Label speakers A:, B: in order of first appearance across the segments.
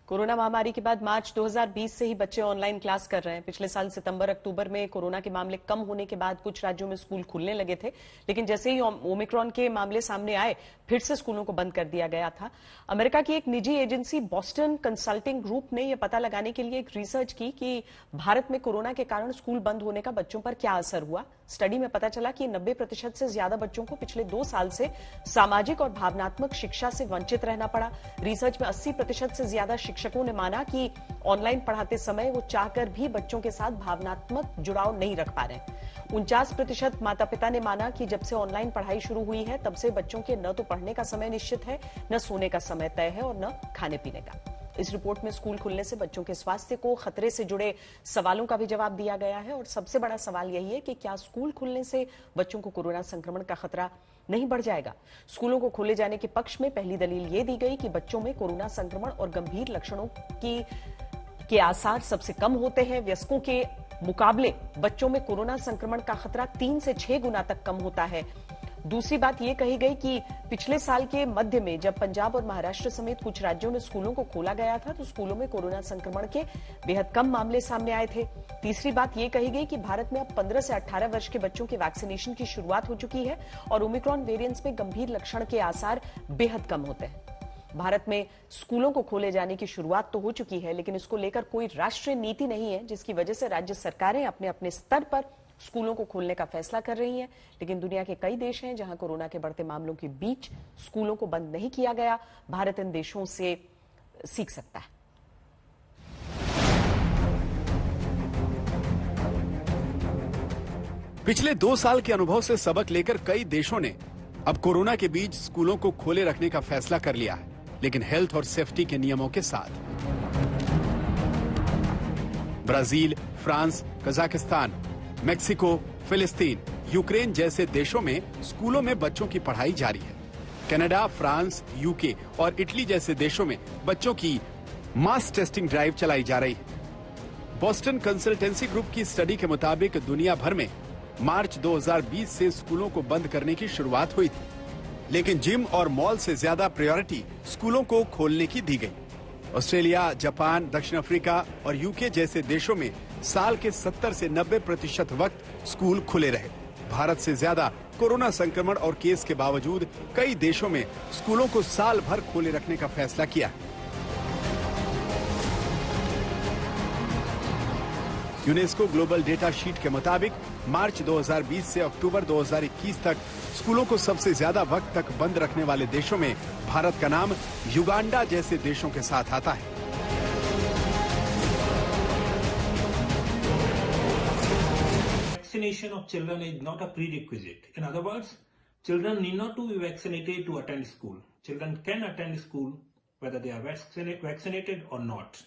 A: Corona महामारी के बाद मार्च 2020 से ही बच्चे ऑनलाइन क्लास कर रहे हैं। पिछले साल सितंबर अक्टूबर में कोरोना के मामले कम होने के बाद कुछ राज्यों में स्कूल खुलने लगे थे, लेकिन जैसे ही ओमिक्रॉन के मामले सामने आए फिर से स्कूलों को बंद कर दिया गया था। अमेरिका की एक निजी एजेंसी बॉस्टन कंसल्टिंग ग्रुप ने यह पता लगाने के लिए एक रिसर्च की कि भारत में कोरोना के कारण स्कूल बंद होने का बच्चों पर क्या असर हुआ। स्टडी में पता चला कि 90% से ज्यादा बच्चों को पिछले 2 साल से सामाजिक और भावनात्मक शिक्षा से वंचित रहना पड़ा। रिसर्च में 80% से ज्यादा शिक्षकों ने माना कि ऑनलाइन पढ़ाते समय वो चाहकर भी बच्चों के साथ भावनात्मक जुड़ाव नहीं रख पा रहे। 49% माता पिता ने माना कि जब से ऑनलाइन पढ़ाई शुरू हुई है तब से बच्चों के न तो पढ़ने का समय निश्चित है, न सोने का समय तय है और न खाने पीने का। इस रिपोर्ट में स्कूल खुलने से बच्चों के स्वास्थ्य को खतरे से जुड़े सवालों का भी जवाब दिया गया है और सबसे बड़ा सवाल यही है कि क्या स्कूल खुलने से बच्चों को कोरोना संक्रमण का खतरा नहीं बढ़ जाएगा। स्कूलों को खोले जाने के पक्ष में पहली दलील ये दी गई कि बच्चों में कोरोना संक्रमण और गंभीर लक्षणों के आसार सबसे कम होते हैं। वयस्कों के मुकाबले बच्चों में कोरोना संक्रमण का खतरा 3 से 6 गुना तक कम होता है। दूसरी बात यह कही गई कि पिछले साल के मध्य में जब पंजाब और महाराष्ट्र समेत कुछ राज्यों में स्कूलों को खोला गया था तो स्कूलों में कोरोना संक्रमण के बेहद कम मामले सामने आए थे। तीसरी बात यह कही गई कि भारत में अब 15 से 18 वर्ष के बच्चों के वैक्सीनेशन की शुरुआत हो चुकी है और ओमिक्रॉन वेरिएंट्स में गंभीर लक्षण के आसार बेहद कम होते हैं। भारत में स्कूलों को खोले जाने की शुरुआत तो हो चुकी है, लेकिन इसको लेकर कोई राष्ट्रीय नीति नहीं है, जिसकी वजह से राज्य सरकारें अपने अपने स्तर पर स्कूलों को खोलने का फैसला कर रही हैं। लेकिन दुनिया के कई देश हैं जहां कोरोना के बढ़ते मामलों के बीच स्कूलों को बंद नहीं किया गया। भारत इन देशों से सीख सकता है।
B: पिछले 2 साल के अनुभव से सबक लेकर कई देशों ने अब कोरोना के बीच स्कूलों को खोले रखने का फैसला कर लिया है, लेकिन हेल्थ और सेफ्टी के नियमों के साथ। ब्राजील, फ्रांस, कजाकिस्तान, मेक्सिको, फिलिस्तीन, यूक्रेन जैसे देशों में स्कूलों में बच्चों की पढ़ाई जारी है। कनाडा, फ्रांस, यूके और इटली जैसे देशों में बच्चों की मास टेस्टिंग ड्राइव चलाई जा रही है। बॉस्टन कंसल्टेंसी ग्रुप की स्टडी के मुताबिक दुनिया भर में मार्च 2020 से स्कूलों को बंद करने की शुरुआत हुई थी, लेकिन जिम और मॉल से ज्यादा प्रायोरिटी स्कूलों को खोलने की दी गई। ऑस्ट्रेलिया, जापान, दक्षिण अफ्रीका और यूके जैसे देशों में साल के 70 से 90% वक्त स्कूल खुले रहे। भारत से ज्यादा कोरोना संक्रमण और केस के बावजूद कई देशों में स्कूलों को साल भर खोले रखने का फैसला किया। यूनेस्को ग्लोबल डेटा शीट के मुताबिक मार्च 2020 से अक्टूबर 2021 तक स्कूलों को सबसे ज्यादा वक्त तक बंद रखने वाले देशों में भारत का नाम युगांडा जैसे देशों के साथ आता है।
C: Vaccination of children is not a prerequisite. In other words, children need not to be vaccinated to attend school. Children can attend school whether they are vaccinated or not.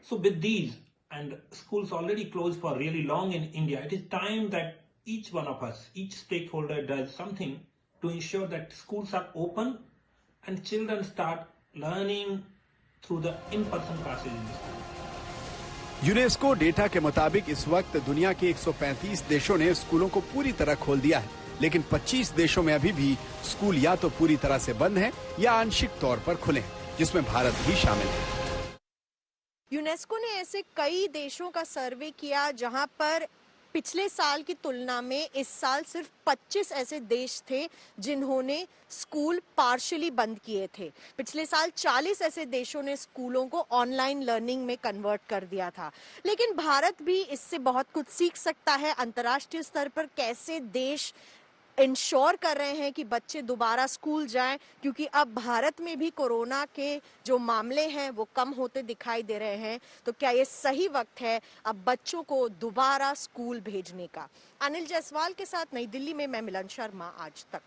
C: So with these, and schools already closed for really long in India, it is time that each one of us, each stakeholder does something to ensure that schools are open and children start learning through the in-person classes in the school.
B: UNESCO data के मुताबिक इस वक्त दुनिया के 135 देशों ने स्कूलों को पूरी तरह खोल दिया है, लेकिन 25 देशों में अभी भी स्कूल या तो पूरी तरह से बंद हैं या आंशिक तौर पर खुले हैं, जिसमें भारत भी शामिल है।
D: यूनेस्को ने ऐसे कई देशों का सर्वे किया जहां पर पिछले साल की तुलना में इस साल सिर्फ 25 ऐसे देश थे जिन्होंने स्कूल पार्शियली बंद किए थे। पिछले साल 40 ऐसे देशों ने स्कूलों को ऑनलाइन लर्निंग में कन्वर्ट कर दिया था। लेकिन भारत भी इससे बहुत कुछ सीख सकता है। अंतर्राष्ट्रीय स्तर पर कैसे देश इंश्योर कर रहे हैं कि बच्चे दोबारा स्कूल जाएं, क्योंकि अब भारत में भी कोरोना के जो मामले हैं वो कम होते दिखाई दे रहे हैं। तो क्या ये सही वक्त है अब बच्चों को दोबारा स्कूल भेजने का? अनिल जायसवाल के साथ नई दिल्ली में मैं मिलन शर्मा, आज तक।